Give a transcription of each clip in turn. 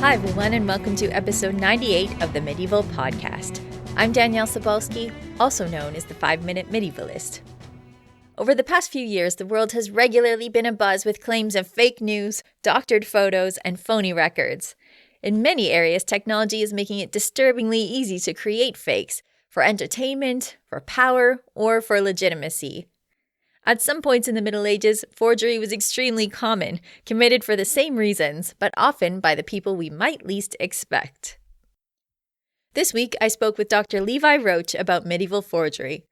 Hi, everyone, and welcome to episode 98 of the Medieval Podcast. I'm Danièle Sobalski, also known as the 5-Minute Medievalist. Over the past few years, the world has regularly been abuzz with claims of fake news, doctored photos, and phony records. In many areas, technology is making it disturbingly easy to create fakes for entertainment, for power, or for legitimacy. At some points in the Middle Ages, forgery was extremely common, committed for the same reasons, but often by the people we might least expect. This week, I spoke with Dr. Levi Roach about medieval forgery.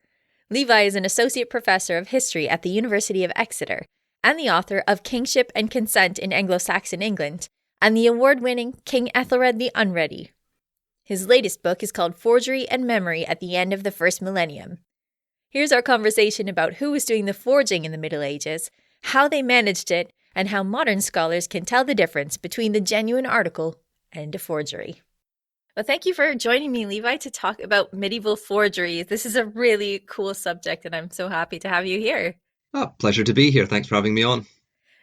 Levi is an associate professor of history at the University of Exeter and the author of Kingship and Consent in Anglo-Saxon England and the award-winning King Ethelred the Unready. His latest book is called Forgery and Memory at the End of the First Millennium. Here's our conversation about who was doing the forging in the Middle Ages, how they managed it, and how modern scholars can tell the difference between the genuine article and a forgery. Well, thank you for joining me, Levi, to talk about medieval forgeries. This is a really cool subject, and I'm so happy to have you here. Oh, pleasure to be here. Thanks for having me on.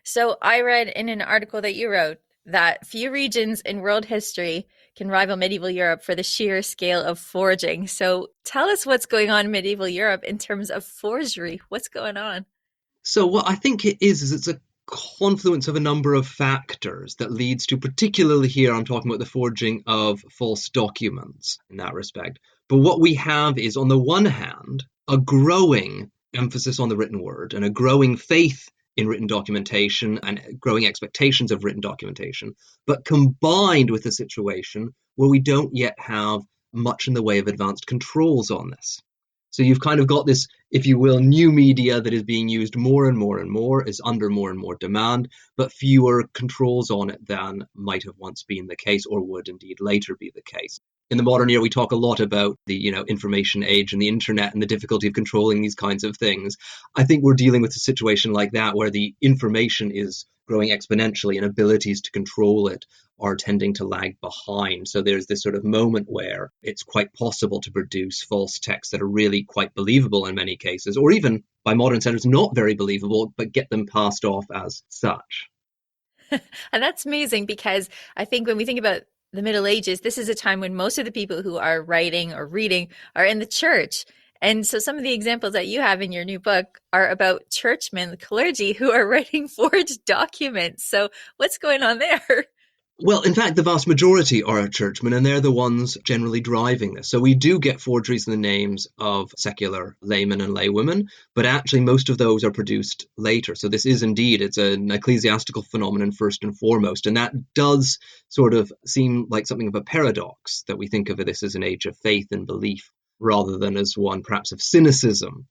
So I read in an article that you wrote that few regions in world history can rival medieval Europe for the sheer scale of forging. So tell us what's going on in medieval Europe in terms of forgery. What's going on? So what I think it is it's a confluence of a number of factors that leads to, particularly here, I'm talking about the forging of false documents in that respect. But what we have is, on the one hand, a growing emphasis on the written word and a growing faith in written documentation and growing expectations of written documentation, but combined with a situation where we don't yet have much in the way of advanced controls on this. So you've kind of got this, if you will, new media that is being used more and more and more, is under more and more demand, but fewer controls on it than might have once been the case or would indeed later be the case. In the modern era, we talk a lot about the information age and the internet and the difficulty of controlling these kinds of things. I think we're dealing with a situation like that where the information is growing exponentially and abilities to control it are tending to lag behind. So there's this sort of moment where it's quite possible to produce false texts that are really quite believable in many cases, or even by modern standards not very believable, but get them passed off as such. And that's amazing because I think when we think about the Middle Ages, this is a time when most of the people who are writing or reading are in the church. And so some of the examples that you have in your new book are about churchmen, the clergy, who are writing forged documents. So what's going on there? Well, in fact, the vast majority are churchmen, and they're the ones generally driving this. So we do get forgeries in the names of secular laymen and laywomen, but actually most of those are produced later. So this is indeed, it's an ecclesiastical phenomenon first and foremost, and that does sort of seem like something of a paradox that we think of this as an age of faith and belief rather than as one perhaps of cynicism.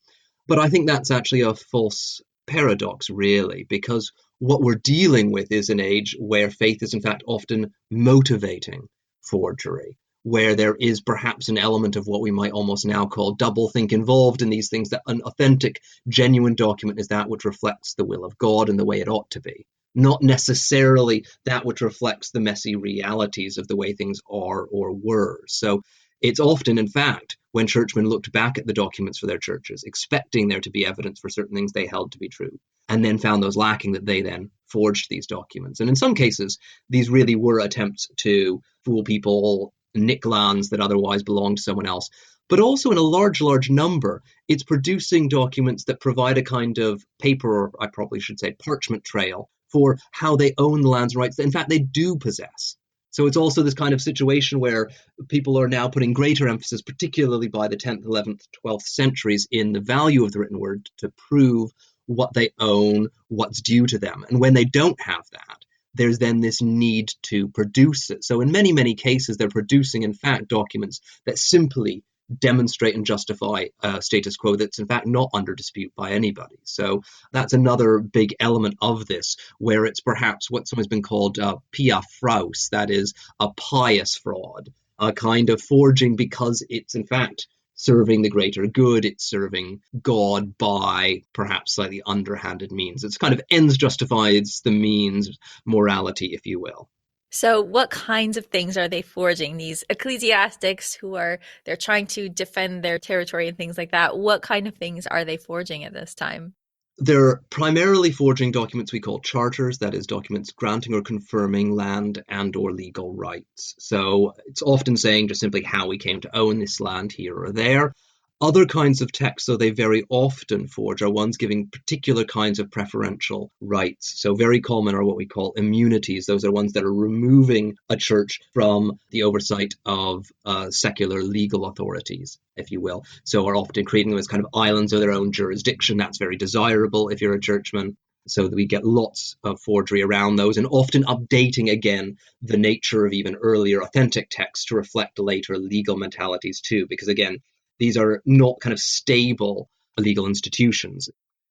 But I think that's actually a false paradox, really, because what we're dealing with is an age where faith is in fact often motivating forgery, where there is perhaps an element of what we might almost now call doublethink involved in these things, that an authentic, genuine document is that which reflects the will of God in the way it ought to be, not necessarily that which reflects the messy realities of the way things are or were. So it's often, in fact, when churchmen looked back at the documents for their churches, expecting there to be evidence for certain things they held to be true, and then found those lacking, that they then forged these documents. And in some cases, these really were attempts to fool people, nick lands that otherwise belonged to someone else. But also in a large number, it's producing documents that provide a kind of paper, or I probably should say parchment trail, for how they own the lands and rights that in fact they do possess. So it's also this kind of situation where people are now putting greater emphasis, particularly by the 10th, 11th, 12th centuries, in the value of the written word to prove what they own, what's due to them. And when they don't have that, there's then this need to produce it. So in many cases, they're producing, in fact, documents that simply demonstrate and justify a status quo that's in fact not under dispute by anybody. So that's another big element of this, where it's perhaps what someone's been called Pious, that is a pious fraud, a kind of forging because it's in fact serving the greater good, it's serving God by perhaps slightly underhanded means. It's kind of ends justifies the means morality, if you will. So what kinds of things are they forging? These ecclesiastics they're trying to defend their territory and things like that. What kind of things are they forging at this time? They're primarily forging documents we call charters, that is, documents granting or confirming land and or legal rights. So it's often saying just simply how we came to own this land here or there. Other kinds of texts, though they very often forge, are ones giving particular kinds of preferential rights. So very common are what we call immunities. Those are ones that are removing a church from the oversight of secular legal authorities, if you will. So are often creating them as kind of islands of their own jurisdiction. That's very desirable if you're a churchman. So that we get lots of forgery around those, and often updating again the nature of even earlier authentic texts to reflect later legal mentalities too. Because again, these are not kind of stable legal institutions.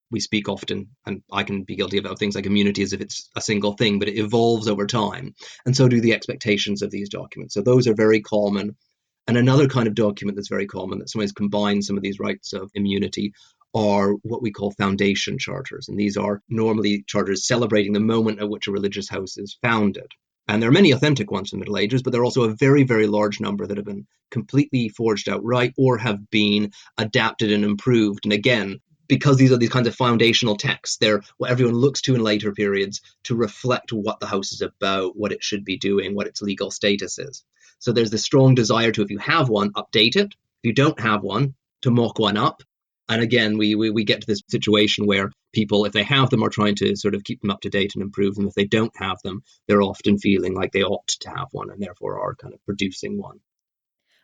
We speak often, and I can be guilty of things like immunity as if it's a single thing, but it evolves over time. And so do the expectations of these documents. So those are very common. And another kind of document that's very common that sometimes combines some of these rights of immunity are what we call foundation charters. And these are normally charters celebrating the moment at which a religious house is founded. And there are many authentic ones from the Middle Ages, but there are also a very, very large number that have been completely forged outright or have been adapted and improved. And again, because these are these kinds of foundational texts, they're what everyone looks to in later periods to reflect what the house is about, what it should be doing, what its legal status is. So there's this strong desire to, if you have one, update it. If you don't have one, to mock one up. And again, we get to this situation where people, if they have them, are trying to sort of keep them up to date and improve them. If they don't have them, they're often feeling like they ought to have one and therefore are kind of producing one.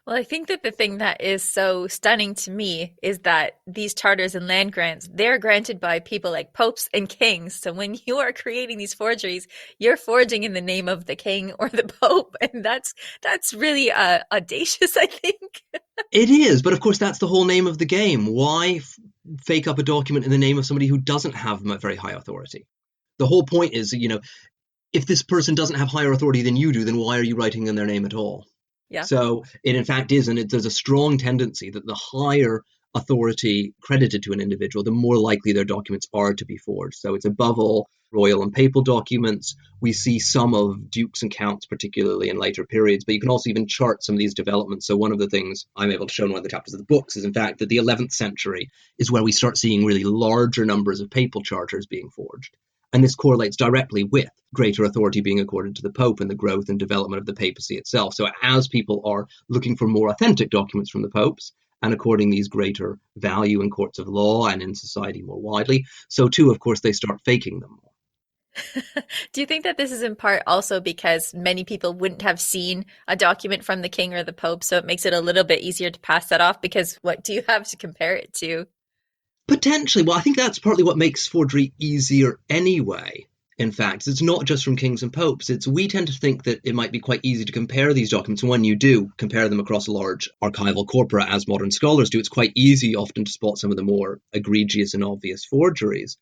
Well, I think that the thing that is so stunning to me is that these charters and land grants, they're granted by people like popes and kings. So when you are creating these forgeries, you're forging in the name of the king or the pope, and that's really audacious, I think. It is, but of course, that's the whole name of the game. Why fake up a document in the name of somebody who doesn't have a very high authority? The whole point is, if this person doesn't have higher authority than you do, then why are you writing in their name at all? Yeah. So it in fact is, and there's a strong tendency that the higher authority credited to an individual, the more likely their documents are to be forged. So it's above all royal and papal documents. We see some of dukes and counts, particularly in later periods, but you can also even chart some of these developments. So one of the things I'm able to show in one of the chapters of the books is, in fact, that the 11th century is where we start seeing really larger numbers of papal charters being forged. And this correlates directly with greater authority being accorded to the Pope and the growth and development of the papacy itself. So as people are looking for more authentic documents from the popes and according these greater value in courts of law and in society more widely, so too, of course, they start faking them more. Do you think that this is in part also because many people wouldn't have seen a document from the king or the pope, so it makes it a little bit easier to pass that off because what do you have to compare it to? Potentially. Well, I think that's partly what makes forgery easier anyway. In fact, it's not just from kings and popes. We tend to think that it might be quite easy to compare these documents. And when you do compare them across a large archival corpora, as modern scholars do, it's quite easy often to spot some of the more egregious and obvious forgeries.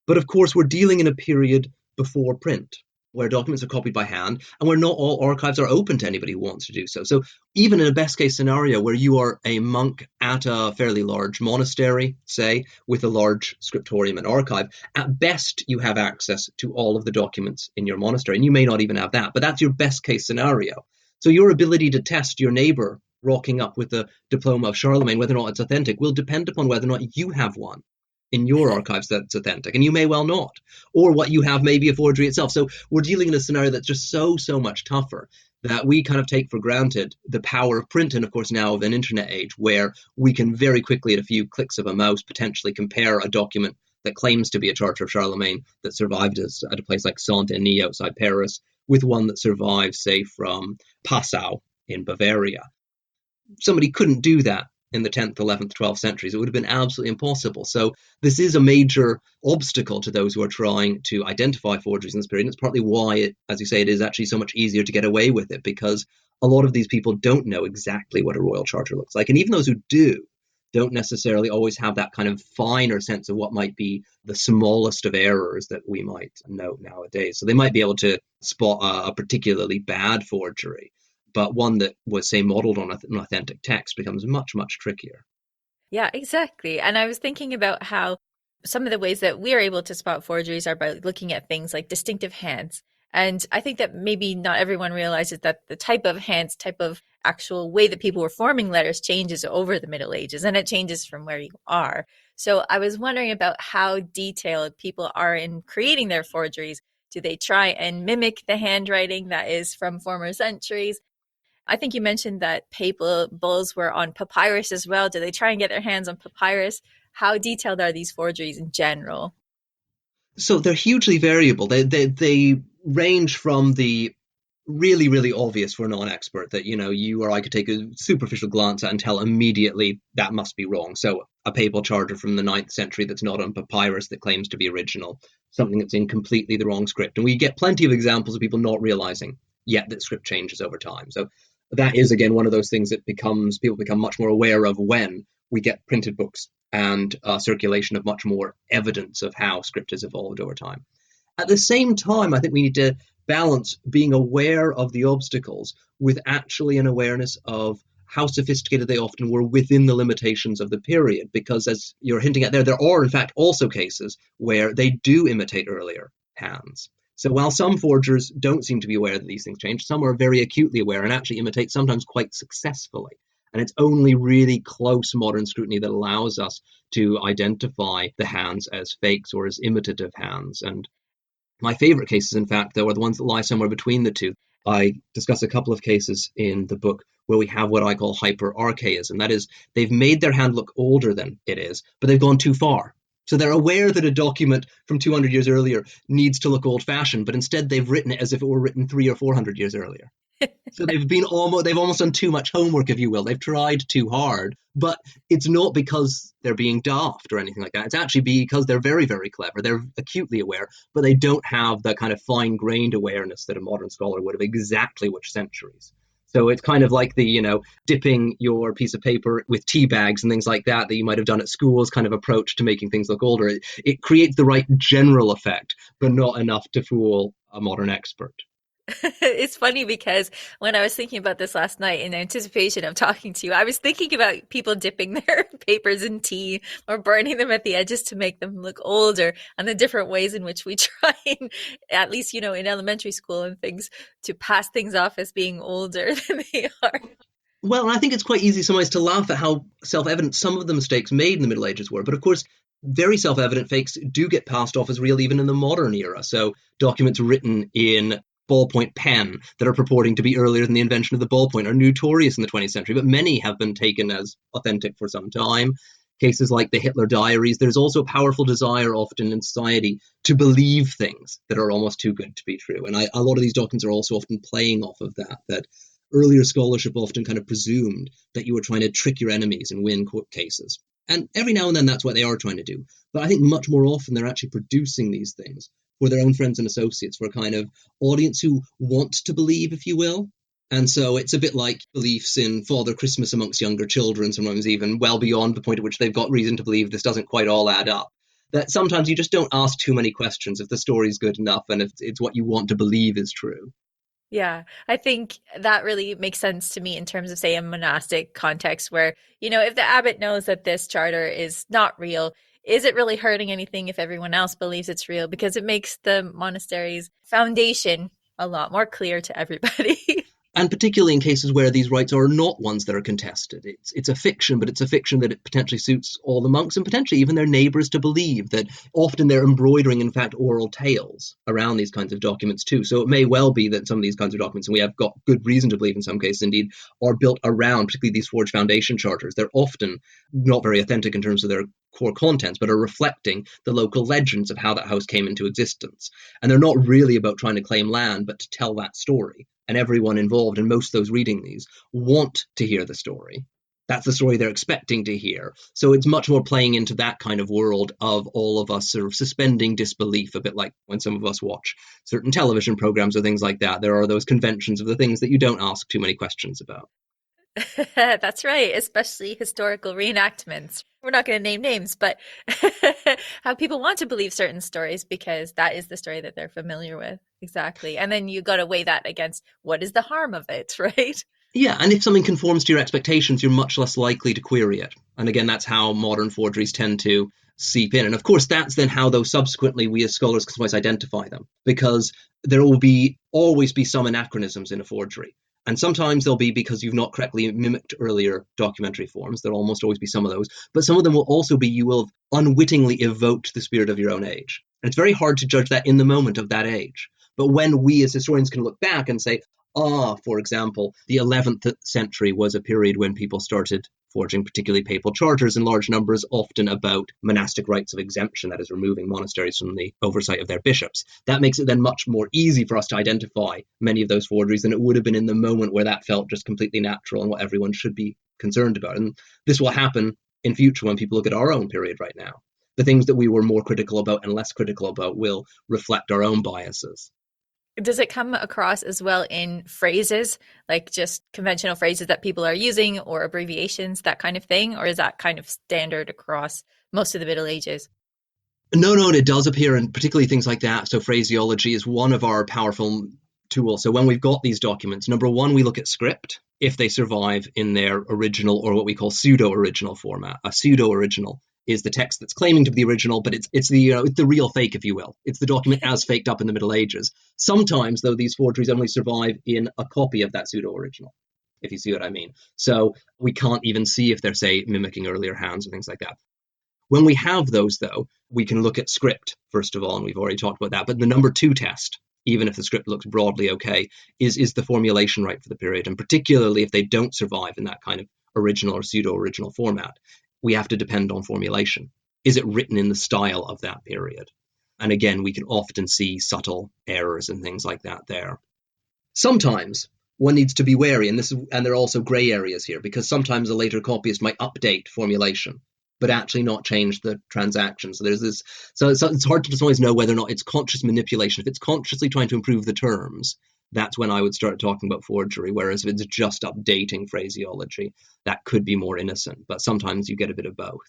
But of course, we're dealing in a period before print, where documents are copied by hand, and where not all archives are open to anybody who wants to do so. So even in a best case scenario where you are a monk at a fairly large monastery, say, with a large scriptorium and archive, at best you have access to all of the documents in your monastery, and you may not even have that, but that's your best case scenario. So your ability to test your neighbor rocking up with the diploma of Charlemagne, whether or not it's authentic, will depend upon whether or not you have one in your archives that's authentic, and you may well not, or what you have may be a forgery itself. So we're dealing in a scenario that's just so much tougher that we kind of take for granted the power of print, and of course now of an internet age where we can very quickly, at a few clicks of a mouse, potentially compare a document that claims to be a charter of Charlemagne that survived us at a place like Saint-Denis outside Paris with one that survives, say, from Passau in Bavaria. Somebody couldn't do that in the 10th, 11th, 12th centuries. It would have been absolutely impossible. So this is a major obstacle to those who are trying to identify forgeries in this period. And it's partly why, as you say, it is actually so much easier to get away with it, because a lot of these people don't know exactly what a royal charter looks like. And even those who do don't necessarily always have that kind of finer sense of what might be the smallest of errors that we might note nowadays. So they might be able to spot a particularly bad forgery, but one that was, say, modeled on an authentic text becomes much trickier. Yeah, exactly. And I was thinking about how some of the ways that we are able to spot forgeries are by looking at things like distinctive hands. And I think that maybe not everyone realizes that the type of hands, type of actual way that people were forming letters changes over the Middle Ages, and it changes from where you are. So I was wondering about how detailed people are in creating their forgeries. Do they try and mimic the handwriting that is from former centuries? I think you mentioned that papal bulls were on papyrus as well. Do they try and get their hands on papyrus? How detailed are these forgeries in general? So they're hugely variable. They range from the really, really obvious for a non-expert that, you or I could take a superficial glance at and tell immediately that must be wrong. So a papal charter from the 9th century that's not on papyrus that claims to be original, something that's in completely the wrong script. And we get plenty of examples of people not realizing yet that script changes over time. So that is, again, one of those things that people become much more aware of when we get printed books and circulation of much more evidence of how script has evolved over time. At the same time, I think we need to balance being aware of the obstacles with actually an awareness of how sophisticated they often were within the limitations of the period. Because as you're hinting at there are in fact also cases where they do imitate earlier hands. So while some forgers don't seem to be aware that these things change, some are very acutely aware and actually imitate sometimes quite successfully. And it's only really close modern scrutiny that allows us to identify the hands as fakes or as imitative hands. And my favorite cases, in fact, though, are the ones that lie somewhere between the two. I discuss a couple of cases in the book where we have what I call hyper-archaism. That is, they've made their hand look older than it is, but they've gone too far. So they're aware that a document from 200 years earlier needs to look old-fashioned, but instead they've written it as if it were written 300 or 400 years earlier. So they've almost done too much homework, if you will. They've tried too hard, but it's not because they're being daft or anything like that. It's actually because they're very, very clever. They're acutely aware, but they don't have the kind of fine-grained awareness that a modern scholar would have exactly which centuries. So it's kind of like the, dipping your piece of paper with tea bags and things like that you might have done at school's kind of approach to making things look older. It creates the right general effect, but not enough to fool a modern expert. It's funny because when I was thinking about this last night in anticipation of talking to you, I was thinking about people dipping their papers in tea or burning them at the edges to make them look older, and the different ways in which we try, and, at least, in elementary school and things, to pass things off as being older than they are. Well, I think it's quite easy sometimes to laugh at how self-evident some of the mistakes made in the Middle Ages were. But of course, very self-evident fakes do get passed off as real even in the modern era. So documents written in ballpoint pen that are purporting to be earlier than the invention of the ballpoint are notorious in the 20th century, but many have been taken as authentic for some time. Cases like the Hitler diaries, there's also a powerful desire often in society to believe things that are almost too good to be true. And a lot of these documents are also often playing off of that earlier scholarship often kind of presumed that you were trying to trick your enemies and win court cases. And every now and then that's what they are trying to do. But I think much more often they're actually producing these things for their own friends and associates, for a kind of audience who want to believe, if you will. And so it's a bit like beliefs in Father Christmas amongst younger children, sometimes even well beyond the point at which they've got reason to believe this doesn't quite all add up. That sometimes you just don't ask too many questions if the story's good enough and if it's what you want to believe is true. Yeah, I think that really makes sense to me in terms of, say, a monastic context where, if the abbot knows that this charter is not real, is it really hurting anything if everyone else believes it's real? Because it makes the monastery's foundation a lot more clear to everybody. And particularly in cases where these rights are not ones that are contested. It's a fiction, but it's a fiction that it potentially suits all the monks and potentially even their neighbours to believe, that often they're embroidering, in fact, oral tales around these kinds of documents too. So it may well be that some of these kinds of documents, and we have got good reason to believe in some cases indeed, are built around, particularly these forged foundation charters. They're often not very authentic in terms of their core contents, but are reflecting the local legends of how that house came into existence. And they're not really about trying to claim land, but to tell that story. And everyone involved, and most of those reading these, want to hear the story. That's the story they're expecting to hear. So it's much more playing into that kind of world of all of us sort of suspending disbelief, a bit like when some of us watch certain television programs or things like that. There are those conventions of the things that you don't ask too many questions about. That's right, especially historical reenactments. We're not going to name names, but how people want to believe certain stories because that is the story that they're familiar with. Exactly. And then you got to weigh that against what is the harm of it, right? Yeah, and if something conforms to your expectations, you're much less likely to query it. And again, that's how modern forgeries tend to seep in. And of course, that's then how, though, subsequently we as scholars can sometimes identify them, because there will always be some anachronisms in a forgery. And sometimes they'll be because you've not correctly mimicked earlier documentary forms. There'll almost always be some of those. But some of them will also be you will have unwittingly evoked the spirit of your own age. And it's very hard to judge that in the moment of that age. But when we as historians can look back and say, for example, the 11th century was a period when people started forging particularly papal charters in large numbers, often about monastic rights of exemption, that is, removing monasteries from the oversight of their bishops. That makes it then much more easy for us to identify many of those forgeries than it would have been in the moment where that felt just completely natural and what everyone should be concerned about. And this will happen in future when people look at our own period right now. The things that we were more critical about and less critical about will reflect our own biases. Does it come across as well in phrases, like just conventional phrases that people are using or abbreviations, that kind of thing? Or is that kind of standard across most of the Middle Ages? No, it does appear, and particularly things like that. So phraseology is one of our powerful tools. So when we've got these documents, number one, we look at script, if they survive in their original or what we call pseudo-original format. A pseudo-original is the text that's claiming to be the original, but it's the real fake, if you will. It's the document as faked up in the Middle Ages. Sometimes, though, these forgeries only survive in a copy of that pseudo-original, if you see what I mean. So we can't even see if they're, say, mimicking earlier hands or things like that. When we have those, though, we can look at script, first of all, and we've already talked about that. But the number two test, even if the script looks broadly okay, is the formulation right for the period. And particularly if they don't survive in that kind of original or pseudo-original format, we have to depend on formulation. Is it written in the style of that period? And again, we can often see subtle errors and things like that there. Sometimes one needs to be wary, and there are also grey areas here, because sometimes a later copyist might update formulation, but actually not change the transaction. So there's this. So it's hard to always know whether or not it's conscious manipulation. If it's consciously trying to improve the terms, that's when I would start talking about forgery. Whereas if it's just updating phraseology, that could be more innocent. But sometimes you get a bit of both.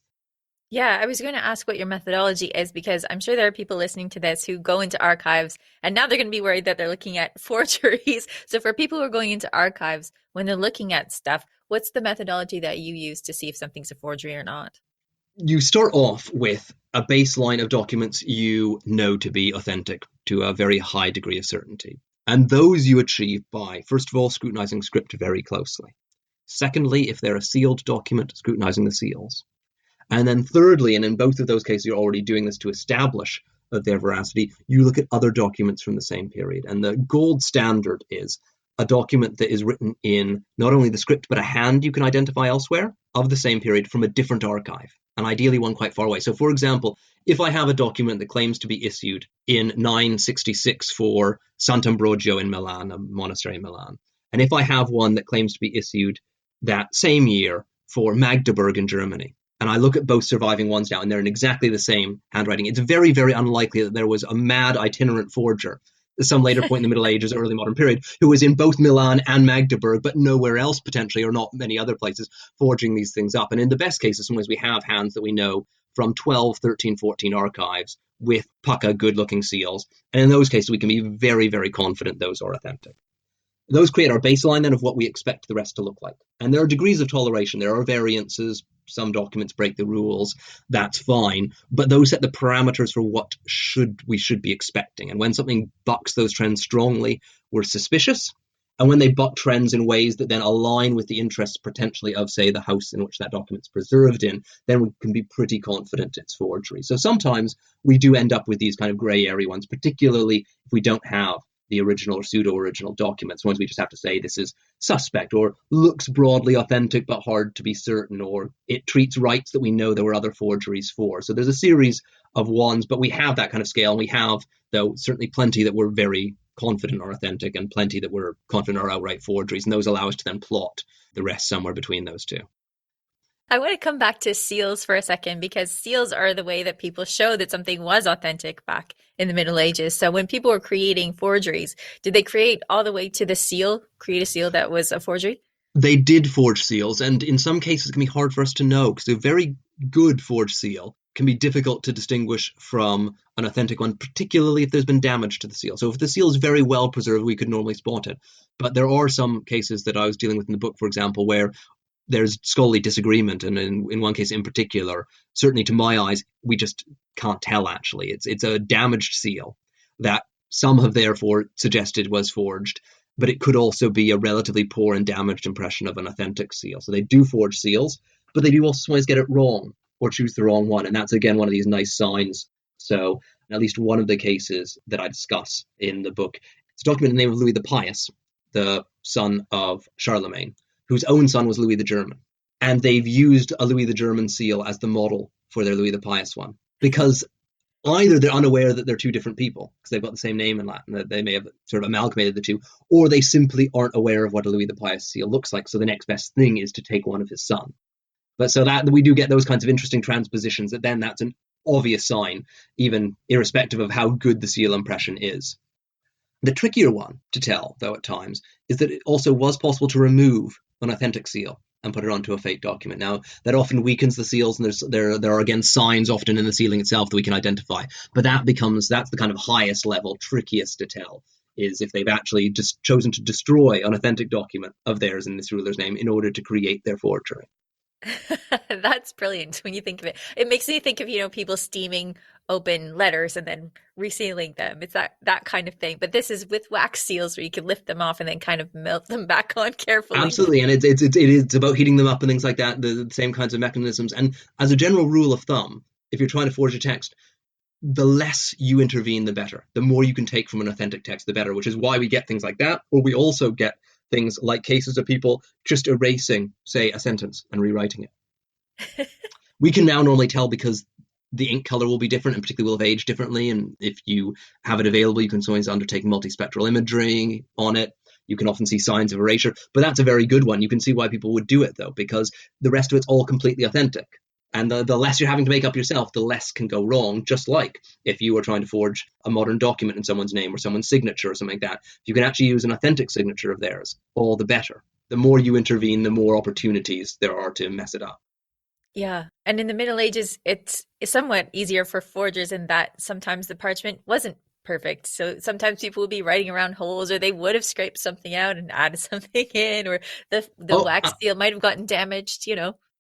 Yeah, I was going to ask what your methodology is, because I'm sure there are people listening to this who go into archives and now they're going to be worried that they're looking at forgeries. So for people who are going into archives, when they're looking at stuff, what's the methodology that you use to see if something's a forgery or not? You start off with a baseline of documents you know to be authentic to a very high degree of certainty. And those you achieve by, first of all, scrutinizing script very closely. Secondly, if they're a sealed document, scrutinizing the seals. And then thirdly, and in both of those cases, you're already doing this to establish their veracity, you look at other documents from the same period. And the gold standard is a document that is written in not only the script, but a hand you can identify elsewhere of the same period from a different archive, and ideally one quite far away. So, for example, if I have a document that claims to be issued in 966 for Sant'Ambrogio in Milan, a monastery in Milan, and if I have one that claims to be issued that same year for Magdeburg in Germany, and I look at both surviving ones now, and they're in exactly the same handwriting, it's very, very unlikely that there was a mad itinerant forger at some later point in the Middle Ages or early modern period who was in both Milan and Magdeburg, but nowhere else potentially, or not many other places, forging these things up. And in the best cases, sometimes we have hands that we know from 12, 13, 14 archives with pucka, good-looking seals. And in those cases, we can be very, very confident those are authentic. Those create our baseline then of what we expect the rest to look like. And there are degrees of toleration. There are variances. Some documents break the rules. That's fine. But those set the parameters for what we should be expecting. And when something bucks those trends strongly, we're suspicious. And when they buck trends in ways that then align with the interests potentially of, say, the house in which that document's preserved in, then we can be pretty confident it's forgery. So sometimes we do end up with these kind of gray area ones, particularly if we don't have the original or pseudo-original documents. Sometimes we just have to say this is suspect, or looks broadly authentic but hard to be certain, or it treats rights that we know there were other forgeries for. So there's a series of ones, but we have that kind of scale. And we have, though, certainly plenty that we're very confident are authentic and plenty that we're confident are outright forgeries. And those allow us to then plot the rest somewhere between those two. I want to come back to seals for a second, because seals are the way that people show that something was authentic back in the Middle Ages. So when people were creating forgeries, did they create all the way to the seal, create a seal that was a forgery? They did forge seals, and in some cases it can be hard for us to know, because a very good forged seal can be difficult to distinguish from an authentic one, particularly if there's been damage to the seal. So if the seal is very well preserved, we could normally spot it. But there are some cases that I was dealing with in the book, for example, where there's scholarly disagreement, and in one case in particular, certainly to my eyes, we just can't tell actually. It's a damaged seal that some have therefore suggested was forged, but it could also be a relatively poor and damaged impression of an authentic seal. So they do forge seals, but they do also sometimes get it wrong or choose the wrong one. And that's, again, one of these nice signs. So in at least one of the cases that I discuss in the book, it's a document in the name of Louis the Pious, the son of Charlemagne, whose own son was Louis the German. And they've used a Louis the German seal as the model for their Louis the Pious one, because either they're unaware that they're two different people because they've got the same name in Latin, that they may have sort of amalgamated the two, or they simply aren't aware of what a Louis the Pious seal looks like. So the next best thing is to take one of his son. But so that we do get those kinds of interesting transpositions, that then that's an obvious sign, even irrespective of how good the seal impression is. The trickier one to tell, though, at times, is that it also was possible to remove an authentic seal and put it onto a fake document. Now, that often weakens the seals, and there are, again, signs often in the sealing itself that we can identify. But that's the kind of highest level, trickiest to tell, is if they've actually just chosen to destroy an authentic document of theirs in this ruler's name in order to create their forgery. That's brilliant when you think of it. It makes me think of, people steaming open letters and then resealing them. It's that kind of thing. But this is with wax seals where you can lift them off and then kind of melt them back on carefully. Absolutely. And it's about heating them up and things like that, the same kinds of mechanisms. And as a general rule of thumb, if you're trying to forge a text, the less you intervene, the better. The more you can take from an authentic text, the better, which is why we get things like that. Or we also get things like cases of people just erasing, say, a sentence and rewriting it. We can now normally tell because the ink color will be different and particularly will have aged differently. And if you have it available, you can sometimes undertake multispectral imagery on it. You can often see signs of erasure, but that's a very good one. You can see why people would do it, though, because the rest of it's all completely authentic. And the less you're having to make up yourself, the less can go wrong, just like if you were trying to forge a modern document in someone's name or someone's signature or something like that. If you can actually use an authentic signature of theirs, all the better. The more you intervene, the more opportunities there are to mess it up. Yeah. And in the Middle Ages, it's somewhat easier for forgers in that sometimes the parchment wasn't perfect. So sometimes people would be writing around holes, or they would have scraped something out and added something in, or the wax seal might have gotten damaged.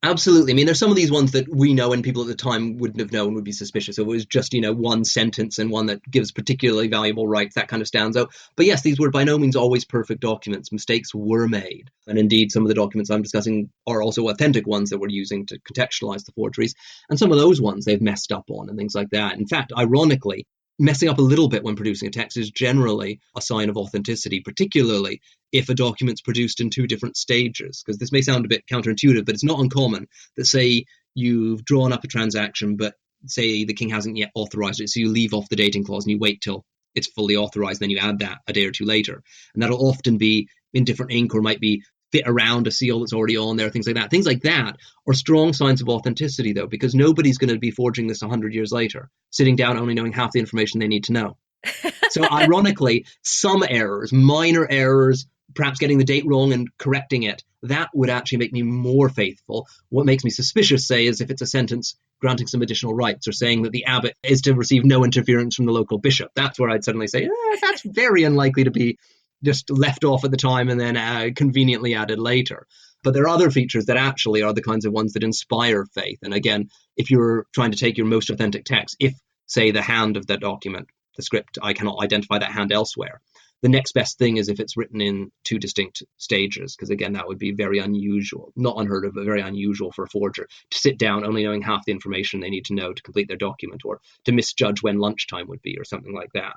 Absolutely. I mean, there's some of these ones that we know and people at the time wouldn't have known, would be suspicious. So it was just, one sentence and one that gives particularly valuable rights, that kind of stands out. But yes, these were by no means always perfect documents. Mistakes were made. And indeed, some of the documents I'm discussing are also authentic ones that we're using to contextualize the forgeries. And some of those ones they've messed up on and things like that. In fact, ironically, messing up a little bit when producing a text is generally a sign of authenticity, particularly if a document's produced in two different stages. Because this may sound a bit counterintuitive, but it's not uncommon that, say, you've drawn up a transaction, but say the king hasn't yet authorized it, so you leave off the dating clause and you wait till it's fully authorized, then you add that a day or two later. And that'll often be in different ink or might be fit around a seal that's already on there, things like that. Things like that are strong signs of authenticity, though, because nobody's going to be forging this 100 years later, sitting down only knowing half the information they need to know. So ironically, some errors, minor errors, perhaps getting the date wrong and correcting it, that would actually make me more faithful. What makes me suspicious, say, is if it's a sentence granting some additional rights or saying that the abbot is to receive no interference from the local bishop. That's where I'd suddenly say, that's very unlikely to be just left off at the time and then conveniently added later. But there are other features that actually are the kinds of ones that inspire faith. And again, if you're trying to take your most authentic text, if, say, the hand of the document, the script, I cannot identify that hand elsewhere, the next best thing is if it's written in two distinct stages, because again, that would be very unusual, not unheard of, but very unusual for a forger to sit down only knowing half the information they need to know to complete their document, or to misjudge when lunchtime would be or something like that.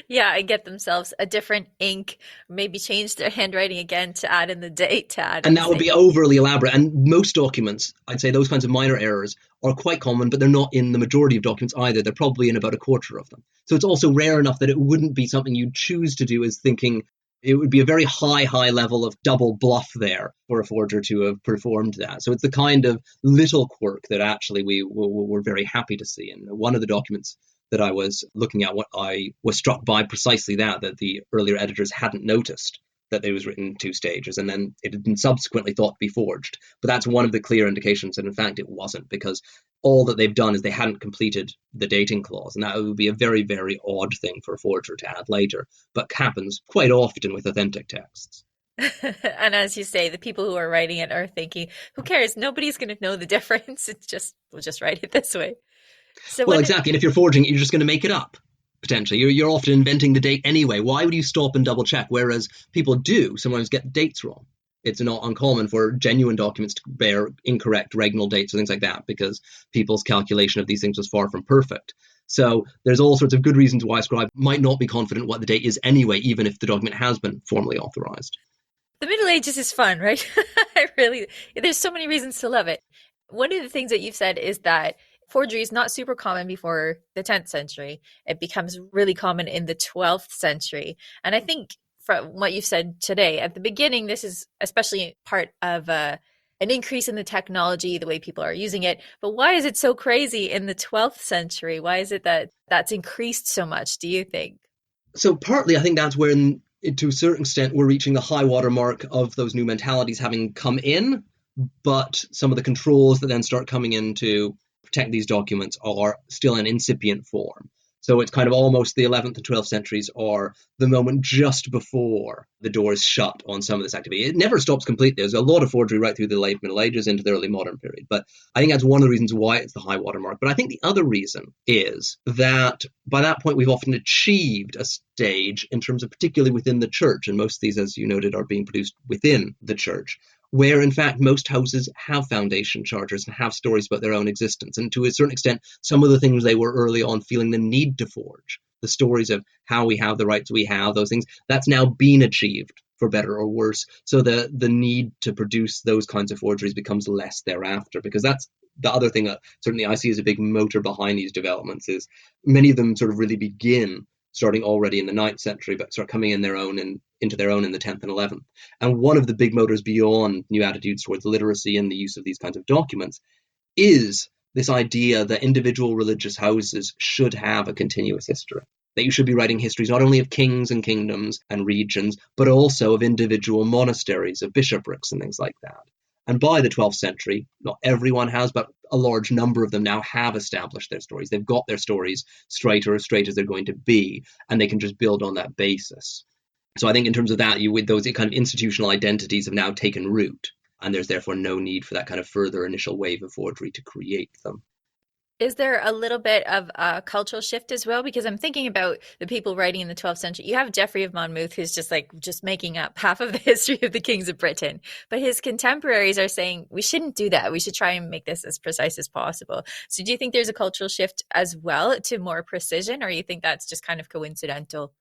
Yeah, and get themselves a different ink, maybe change their handwriting again to add in the date to add. And that would be overly elaborate. And most documents, I'd say those kinds of minor errors are quite common, but they're not in the majority of documents either. They're probably in about a quarter of them. So it's also rare enough that it wouldn't be something you'd choose to do, as thinking it would be a very high level of double bluff there for a forger to have performed that. So it's the kind of little quirk that actually we're very happy to see. And one of the documents that I was looking at, what I was struck by precisely that the earlier editors hadn't noticed that it was written in two stages, and then it had been subsequently thought to be forged. But that's one of the clear indications that in fact it wasn't, because all that they've done is they hadn't completed the dating clause, and that would be a very, very odd thing for a forger to add later, but happens quite often with authentic texts. And as you say, the people who are writing it are thinking, who cares? Nobody's going to know the difference. We'll just write it this way. So exactly. And if you're forging it, you're just going to make it up. potentially. You're often inventing the date anyway. Why would you stop and double check? Whereas people do sometimes get dates wrong. It's not uncommon for genuine documents to bear incorrect regnal dates or things like that because people's calculation of these things was far from perfect. So there's all sorts of good reasons why a scribe might not be confident what the date is anyway, even if the document has been formally authorized. The Middle Ages is fun, right? There's so many reasons to love it. One of the things that you've said is that forgery is not super common before the 10th century. It becomes really common in the 12th century. And I think from what you've said today, at the beginning, this is especially part of an increase in the technology, the way people are using it. But why is it so crazy in the 12th century? Why is it that that's increased so much, do you think? So partly, I think that's where, to a certain extent, we're reaching the high water mark of those new mentalities having come in, but some of the controls that then start coming in to protect these documents are still in incipient form. So it's kind of almost the 11th and 12th centuries are the moment just before the door is shut on some of this activity. It never stops completely. There's a lot of forgery right through the late Middle Ages into the early modern period. But I think that's one of the reasons why it's the high water mark. But I think the other reason is that by that point, we've often achieved a stage in terms of particularly within the church. And most of these, as you noted, are being produced within the church, where in fact most houses have foundation charters and have stories about their own existence. And to a certain extent, some of the things they were early on feeling the need to forge, the stories of how we have the rights we have, those things, that's now been achieved for better or worse. So the need to produce those kinds of forgeries becomes less thereafter, because that's the other thing that certainly I see as a big motor behind these developments is many of them sort of really begin starting already in the 9th century, but start coming in their own and into their own in the 10th and 11th. And one of the big motors beyond new attitudes towards literacy and the use of these kinds of documents is this idea that individual religious houses should have a continuous history. That you should be writing histories not only of kings and kingdoms and regions, but also of individual monasteries, of bishoprics and things like that. And by the 12th century, not everyone has, but a large number of them now have established their stories. They've got their stories straight or as straight as they're going to be, and they can just build on that basis. So I think in terms of that, with those kind of institutional identities have now taken root, and there's therefore no need for that kind of further initial wave of forgery to create them. Is there a little bit of a cultural shift as well? Because I'm thinking about the people writing in the 12th century. You have Geoffrey of Monmouth, who's just making up half of the history of the kings of Britain. But his contemporaries are saying, we shouldn't do that. We should try and make this as precise as possible. So do you think there's a cultural shift as well to more precision, or you think that's just kind of coincidental?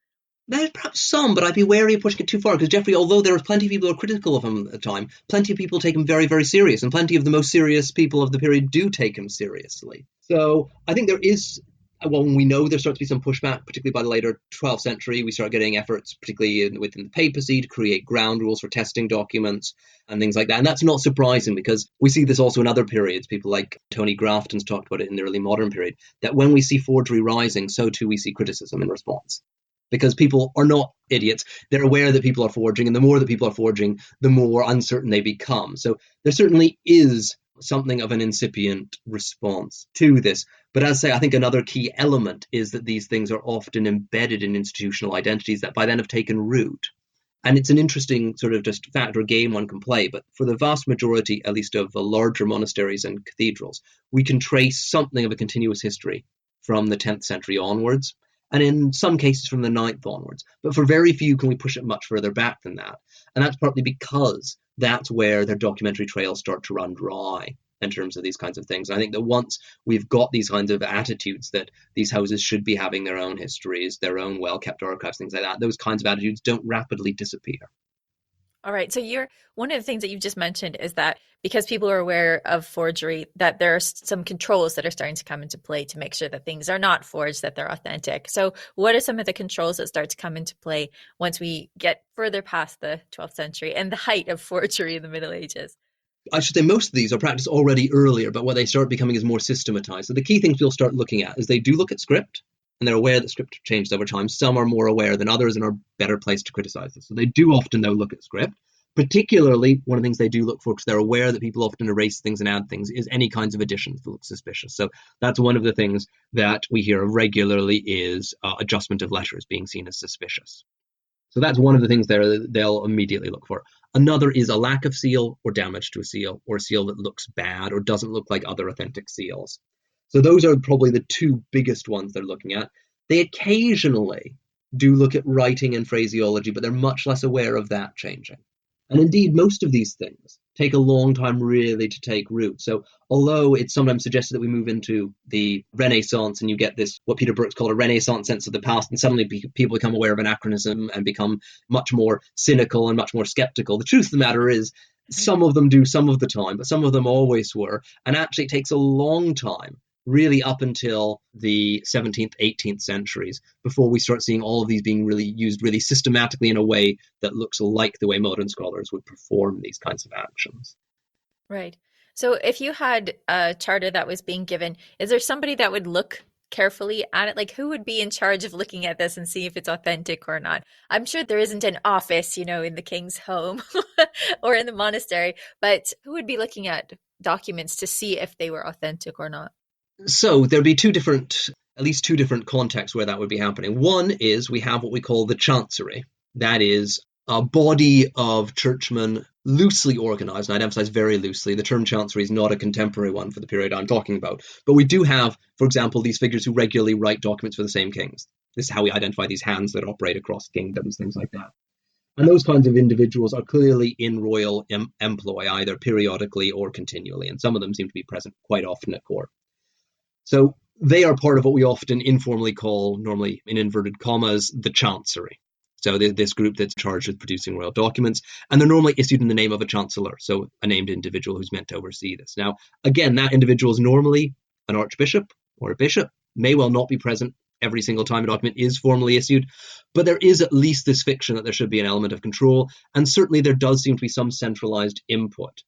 There's perhaps some, but I'd be wary of pushing it too far, because Geoffrey, although there are plenty of people who are critical of him at the time, plenty of people take him very, very serious, and plenty of the most serious people of the period do take him seriously. So I think there is, well, we know there starts to be some pushback, particularly by the later 12th century. We start getting efforts, particularly within the papacy, to create ground rules for testing documents and things like that. And that's not surprising, because we see this also in other periods. People like Tony Grafton's talked about it in the early modern period, that when we see forgery rising, so too we see criticism in response. Because people are not idiots. They're aware that people are forging, and the more that people are forging, the more uncertain they become. So there certainly is something of an incipient response to this. But as I say, I think another key element is that these things are often embedded in institutional identities that by then have taken root. And it's an interesting sort of just fact or game one can play. But for the vast majority, at least of the larger monasteries and cathedrals, we can trace something of a continuous history from the 10th century onwards, and in some cases from the 9th onwards. But for very few can we push it much further back than that. And that's partly because that's where their documentary trails start to run dry in terms of these kinds of things. And I think that once we've got these kinds of attitudes that these houses should be having their own histories, their own well-kept archives, things like that, those kinds of attitudes don't rapidly disappear. All right. So one of the things that you've just mentioned is that because people are aware of forgery, that there are some controls that are starting to come into play to make sure that things are not forged, that they're authentic. So what are some of the controls that start to come into play once we get further past the 12th century and the height of forgery in the Middle Ages? I should say most of these are practiced already earlier, but what they start becoming is more systematized. So the key things we'll start looking at is they do look at script, and they're aware that script changed over time. Some are more aware than others and are better placed to criticize this. So they do often, though, look at script. Particularly, one of the things they do look for, because they're aware that people often erase things and add things, is any kinds of additions that look suspicious. So that's one of the things that we hear of regularly is adjustment of letters being seen as suspicious. So that's one of the things they'll immediately look for. Another is a lack of seal or damage to a seal, or a seal that looks bad or doesn't look like other authentic seals. So those are probably the two biggest ones they're looking at. They occasionally do look at writing and phraseology, but they're much less aware of that changing. And indeed, most of these things take a long time really to take root. So although it's sometimes suggested that we move into the Renaissance and you get this, what Peter Brooks called a Renaissance sense of the past, and suddenly people become aware of anachronism and become much more cynical and much more skeptical. The truth of the matter is, some of them do some of the time, but some of them always were. And actually, it takes a long time, really up until the 17th, 18th centuries, before we start seeing all of these being really used really systematically in a way that looks like the way modern scholars would perform these kinds of actions. Right. So if you had a charter that was being given, is there somebody that would look carefully at it? Like, who would be in charge of looking at this and see if it's authentic or not? I'm sure there isn't an office, in the king's home or in the monastery, but who would be looking at documents to see if they were authentic or not? So there'd be at least two different contexts where that would be happening. One is we have what we call the chancery. That is a body of churchmen loosely organized, and I'd emphasize very loosely. The term chancery is not a contemporary one for the period I'm talking about. But we do have, for example, these figures who regularly write documents for the same kings. This is how we identify these hands that operate across kingdoms, things like that. And those kinds of individuals are clearly in royal employ, either periodically or continually, and some of them seem to be present quite often at court. So they are part of what we often informally call, normally in inverted commas, the chancery. So this group that's charged with producing royal documents, and they're normally issued in the name of a chancellor, so a named individual who's meant to oversee this. Now, again, that individual is normally an archbishop or a bishop, may well not be present every single time a document is formally issued, but there is at least this fiction that there should be an element of control, and certainly there does seem to be some centralized input.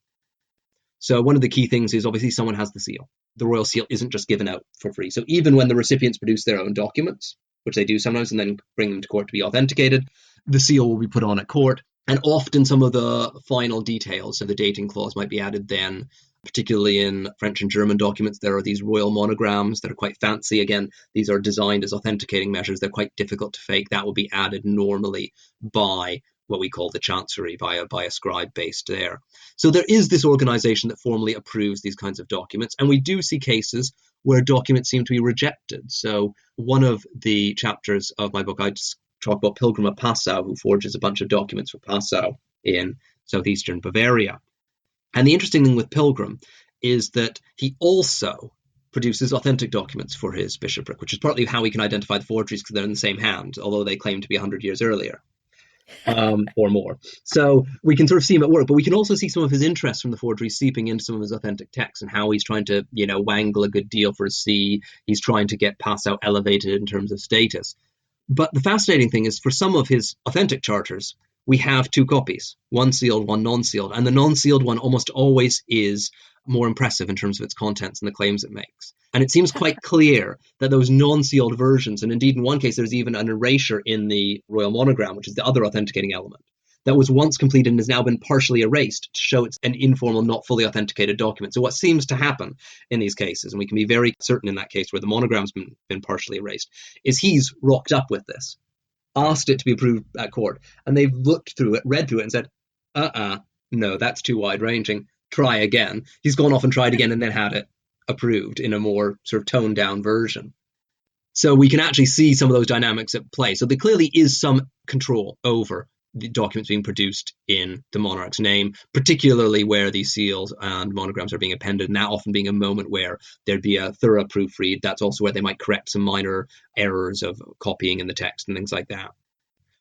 So one of the key things is obviously someone has the seal. The royal seal isn't just given out for free. So even when the recipients produce their own documents, which they do sometimes, and then bring them to court to be authenticated, the seal will be put on at court. And often some of the final details of the dating clause might be added then, particularly in French and German documents. There are these royal monograms that are quite fancy. Again, these are designed as authenticating measures. They're quite difficult to fake. That will be added normally by what we call the chancery, by a scribe based there. So there is this organization that formally approves these kinds of documents, and we do see cases where documents seem to be rejected. So one of the chapters of my book, I just talk about Pilgrim of Passau, who forges a bunch of documents for Passau in southeastern Bavaria. And the interesting thing with Pilgrim is that he also produces authentic documents for his bishopric, which is partly how we can identify the forgeries, because they're in the same hand, although they claim to be 100 years earlier. Or more. So we can sort of see him at work, but we can also see some of his interests from the forgery seeping into some of his authentic texts, and how he's trying to, wangle a good deal for a see. He's trying to get Passau elevated in terms of status. But the fascinating thing is, for some of his authentic charters, we have two copies, one sealed, one non-sealed, and the non-sealed one almost always is more impressive in terms of its contents and the claims it makes. And it seems quite clear that those non-sealed versions, and indeed in one case there's even an erasure in the royal monogram, which is the other authenticating element, that was once completed and has now been partially erased to show it's an informal, not fully authenticated document. So what seems to happen in these cases, and we can be very certain in that case where the monogram's been partially erased, is he's rocked up with this, asked it to be approved at court, and they've looked through it, read through it, and said, no, that's too wide-ranging. Try again. He's gone off and tried again and then had it approved in a more sort of toned down version. So we can actually see some of those dynamics at play. So there clearly is some control over the documents being produced in the monarch's name, particularly where these seals and monograms are being appended, and that often being a moment where there'd be a thorough proofread. That's also where they might correct some minor errors of copying in the text and things like that.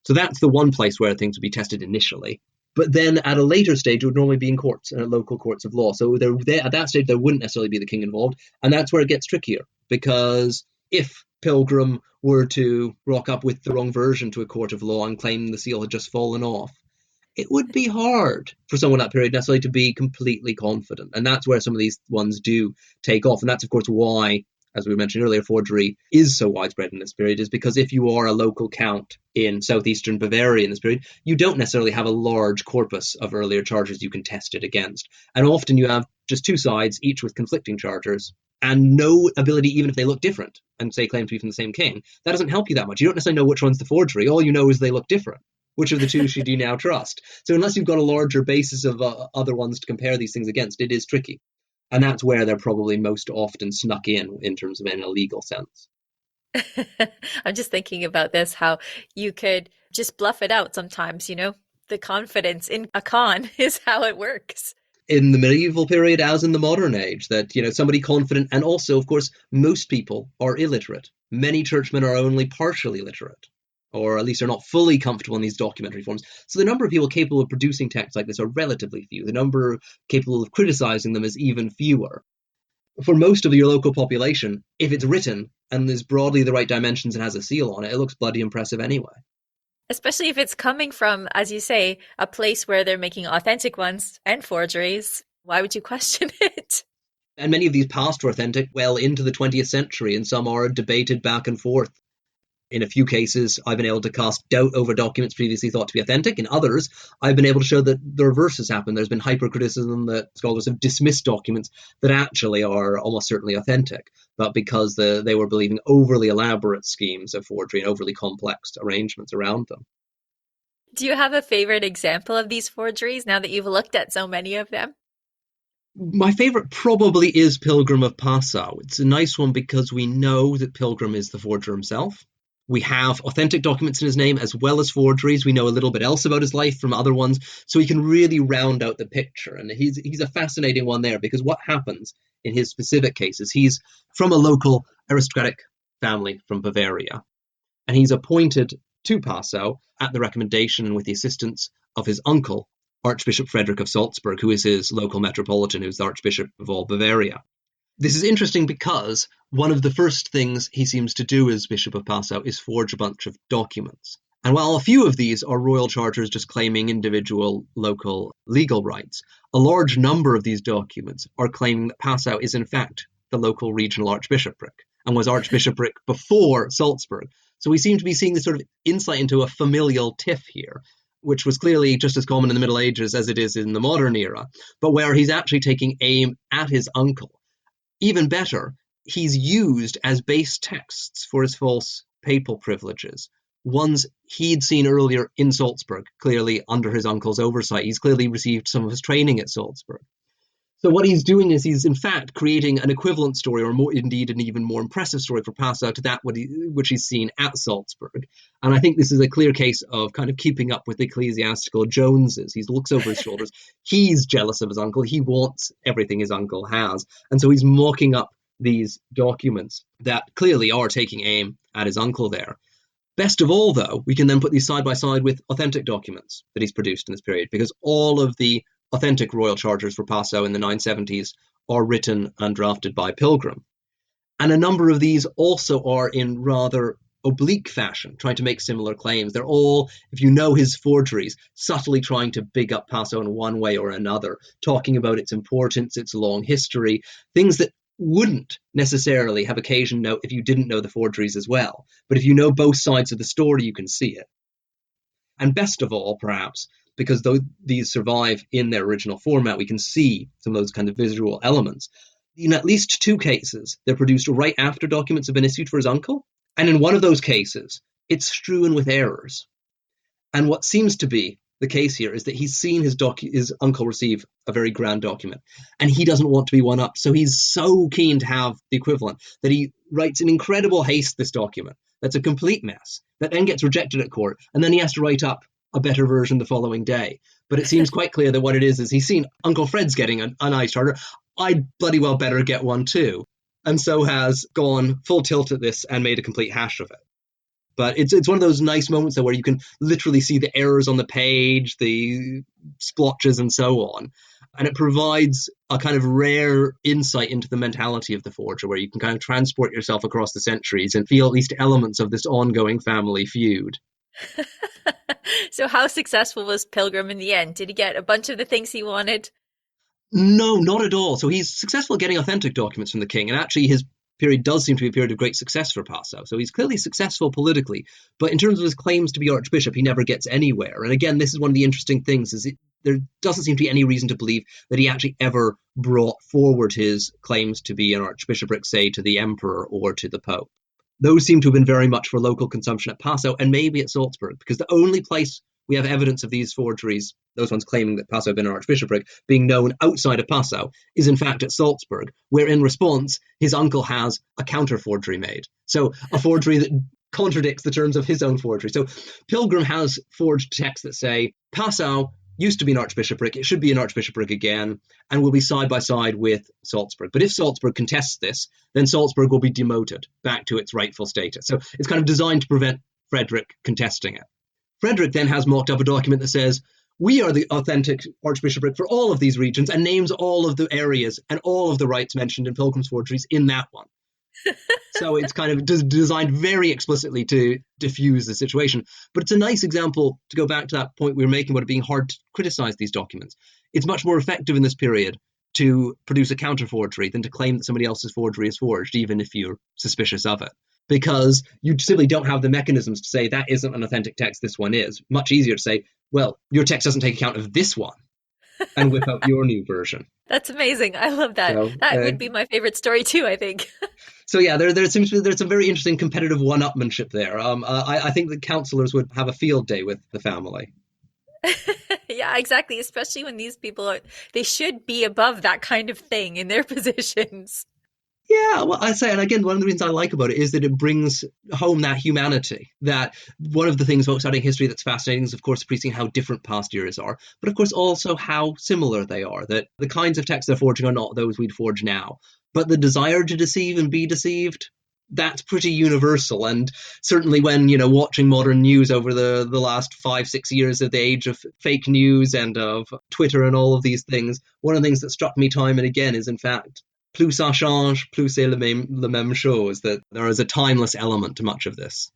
So that's the one place where things would be tested initially. But then at a later stage, it would normally be in courts and at local courts of law. So at that stage, there wouldn't necessarily be the king involved. And that's where it gets trickier, because if Pilgrim were to rock up with the wrong version to a court of law and claim the seal had just fallen off, it would be hard for someone that period necessarily to be completely confident. And that's where some of these ones do take off. And that's, of course, why, as we mentioned earlier, forgery is so widespread in this period, is because if you are a local count in southeastern Bavaria in this period, you don't necessarily have a large corpus of earlier charters you can test it against. And often you have just two sides, each with conflicting charters, and no ability, even if they look different and say claim to be from the same king, that doesn't help you that much. You don't necessarily know which one's the forgery. All you know is they look different. Which of the two should you now trust? So unless you've got a larger basis of other ones to compare these things against, it is tricky. And that's where they're probably most often snuck in terms of an illegal sense. I'm just thinking about this, how you could just bluff it out sometimes, The confidence in a con is how it works. In the medieval period as in the modern age, that somebody confident, and also of course most people are illiterate. Many churchmen are only partially literate, or at least are not fully comfortable in these documentary forms. So the number of people capable of producing texts like this are relatively few. The number capable of criticizing them is even fewer. For most of your local population, if it's written and is broadly the right dimensions and has a seal on it, it looks bloody impressive anyway. Especially if it's coming from, as you say, a place where they're making authentic ones and forgeries. Why would you question it? And many of these past were authentic well into the 20th century, and some are debated back and forth. In a few cases, I've been able to cast doubt over documents previously thought to be authentic. In others, I've been able to show that the reverse has happened. There's been hypercriticism that scholars have dismissed documents that actually are almost certainly authentic, but because they were believing overly elaborate schemes of forgery and overly complex arrangements around them. Do you have a favorite example of these forgeries now that you've looked at so many of them? My favorite probably is Pilgrim of Passau. It's a nice one because we know that Pilgrim is the forger himself. We have authentic documents in his name as well as forgeries. We know a little bit else about his life from other ones, so he can really round out the picture. And he's a fascinating one there, because what happens in his specific case is he's from a local aristocratic family from Bavaria, and he's appointed to Passau at the recommendation and with the assistance of his uncle, Archbishop Frederick of Salzburg, who is his local metropolitan, who's the Archbishop of all Bavaria. This is interesting because one of the first things he seems to do as Bishop of Passau is forge a bunch of documents. And while a few of these are royal charters just claiming individual local legal rights, a large number of these documents are claiming that Passau is in fact the local regional archbishopric and was archbishopric before Salzburg. So we seem to be seeing this sort of insight into a familial tiff here, which was clearly just as common in the Middle Ages as it is in the modern era, but where he's actually taking aim at his uncle. Even better, he's used as base texts for his false papal privileges, ones he'd seen earlier in Salzburg, clearly under his uncle's oversight. He's clearly received some of his training at Salzburg. So what he's doing is he's in fact creating an equivalent story, or more, indeed an even more impressive story for Passau to that which he's seen at Salzburg. And I think this is a clear case of kind of keeping up with the ecclesiastical Joneses. He looks over his shoulders. He's jealous of his uncle. He wants everything his uncle has. And so he's mocking up these documents that clearly are taking aim at his uncle there. Best of all, though, we can then put these side by side with authentic documents that he's produced in this period, because all of the authentic royal charters for Passau in the 970s are written and drafted by Pilgrim. And a number of these also are in rather oblique fashion, trying to make similar claims. They're all, if you know his forgeries, subtly trying to big up Passau in one way or another, talking about its importance, its long history, things that wouldn't necessarily have occasion note if you didn't know the forgeries as well. But if you know both sides of the story, you can see it. And best of all, perhaps, because though these survive in their original format, we can see some of those kind of visual elements. In at least two cases, they're produced right after documents have been issued for his uncle. And in one of those cases, it's strewn with errors. And what seems to be the case here is that he's seen his uncle receive a very grand document, and he doesn't want to be one up. So he's so keen to have the equivalent that he writes in incredible haste this document that's a complete mess, that then gets rejected at court, and then he has to write up a better version the following day. But it seems quite clear that what it is he's seen Uncle Fred's getting a nice charter. I'd bloody well better get one too. And so has gone full tilt at this and made a complete hash of it. But it's one of those nice moments though, where you can literally see the errors on the page, the splotches and so on. And it provides a kind of rare insight into the mentality of the forger, where you can kind of transport yourself across the centuries and feel at least elements of this ongoing family feud. So how successful was Pilgrim in the end? Did he get a bunch of the things he wanted? No, not at all. So he's successful at getting authentic documents from the king, and actually his period does seem to be a period of great success for Passau. So he's clearly successful politically, but in terms of his claims to be archbishop, he never gets anywhere. And again, this is one of the interesting things, is there doesn't seem to be any reason to believe that he actually ever brought forward his claims to be an archbishopric, say, to the emperor or to the pope. Those seem to have been very much for local consumption at Passau and maybe at Salzburg, because the only place we have evidence of these forgeries, those ones claiming that Passau had been an archbishopric, being known outside of Passau, is in fact at Salzburg, where in response, his uncle has a counter forgery made. So a forgery that contradicts the terms of his own forgery. So Pilgrim has forged texts that say, Passau used to be an archbishopric, it should be an archbishopric again, and will be side by side with Salzburg. But if Salzburg contests this, then Salzburg will be demoted back to its rightful status. So it's kind of designed to prevent Frederick contesting it. Frederick then has mocked up a document that says, we are the authentic archbishopric for all of these regions, and names all of the areas and all of the rights mentioned in Pilgrim's forgeries in that one. So it's kind of designed very explicitly to diffuse the situation. But it's a nice example, to go back to that point we were making about it being hard to criticize these documents. It's much more effective in this period to produce a counter forgery than to claim that somebody else's forgery is forged, even if you're suspicious of it. Because you simply don't have the mechanisms to say that isn't an authentic text, this one is. Much easier to say, well, your text doesn't take account of this one, and whip out your new version. That's amazing. I love that. So, that would be my favorite story too, I think. So yeah, there's some very interesting competitive one-upmanship there. I think the councillors would have a field day with the family. Yeah, exactly. Especially when these people they should be above that kind of thing in their positions. Yeah, well, I say, and again, one of the reasons I like about it is that it brings home that humanity. That one of the things about studying history that's fascinating is, of course, appreciating how different past eras are, but of course also how similar they are. That the kinds of texts they're forging are not those we'd forge now, but the desire to deceive and be deceived, that's pretty universal. And certainly when, watching modern news over the last 5-6 years of the age of fake news and of Twitter and all of these things, one of the things that struck me time and again is, in fact, plus ça change, plus c'est la même chose, that there is a timeless element to much of this.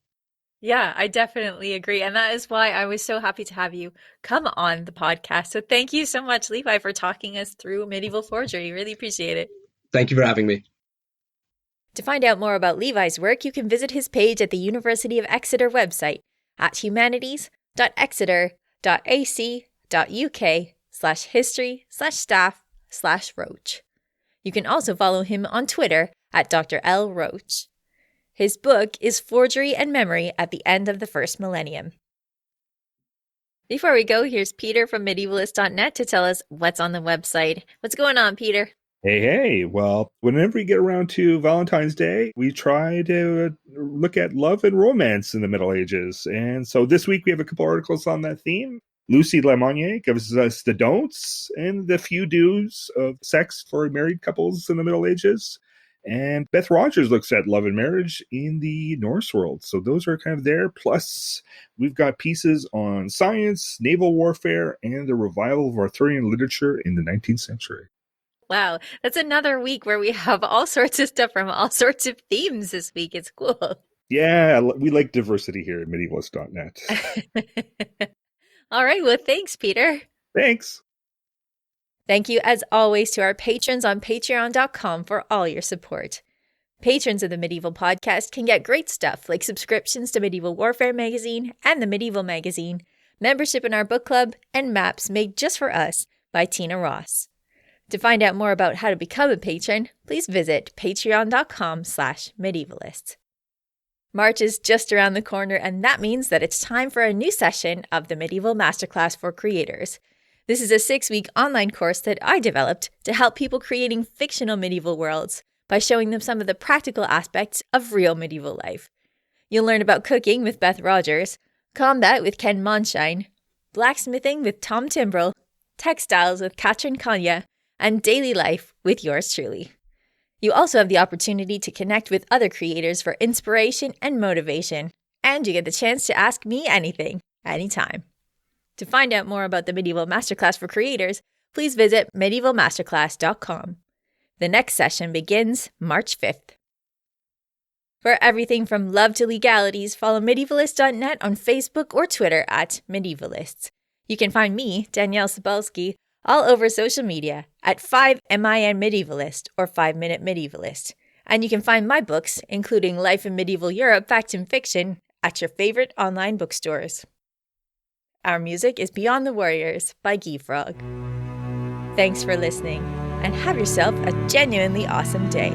Yeah, I definitely agree. And that is why I was so happy to have you come on the podcast. So thank you so much, Levi, for talking us through medieval forgery. Really appreciate it. Thank you for having me. To find out more about Levi's work, you can visit his page at the University of Exeter website at humanities.exeter.ac.uk/history/staff/Roach. You can also follow him on Twitter at Dr. L. Roach. His book is Forgery and Memory at the End of the First Millennium. Before we go, here's Peter from medievalist.net to tell us what's on the website. What's going on, Peter? Hey. Well, whenever we get around to Valentine's Day, we try to look at love and romance in the Middle Ages. And so this week we have a couple articles on that theme. Lucy Lemonnier gives us the don'ts and the few do's of sex for married couples in the Middle Ages. And Beth Rogers looks at love and marriage in the Norse world. So those are kind of there. Plus, we've got pieces on science, naval warfare, and the revival of Arthurian literature in the 19th century. Wow, that's another week where we have all sorts of stuff from all sorts of themes this week. It's cool. Yeah, we like diversity here at medievalist.net. All right, well, thanks, Peter. Thanks. Thank you, as always, to our patrons on patreon.com for all your support. Patrons of the Medieval Podcast can get great stuff like subscriptions to Medieval Warfare Magazine and the Medieval Magazine, membership in our book club, and maps made just for us by Tina Ross. To find out more about how to become a patron, please visit patreon.com/medievalist. March is just around the corner, and that means that it's time for a new session of the Medieval Masterclass for Creators. This is a 6-week online course that I developed to help people creating fictional medieval worlds by showing them some of the practical aspects of real medieval life. You'll learn about cooking with Beth Rogers, combat with Ken Monshine, blacksmithing with Tom Timbrell, textiles with Katrin Konya, and daily life with yours truly. You also have the opportunity to connect with other creators for inspiration and motivation, and you get the chance to ask me anything, anytime. To find out more about the Medieval Masterclass for Creators, please visit medievalmasterclass.com. The next session begins March 5th. For everything from love to legalities, follow medievalist.net on Facebook or Twitter at medievalists. You can find me, Danièle Cebulski, all over social media at 5MIN-Medievalist or 5-Minute Medievalist. And you can find my books, including Life in Medieval Europe, Fact and Fiction, at your favorite online bookstores. Our music is Beyond the Warriors by Guy Frog. Thanks for listening, and have yourself a genuinely awesome day.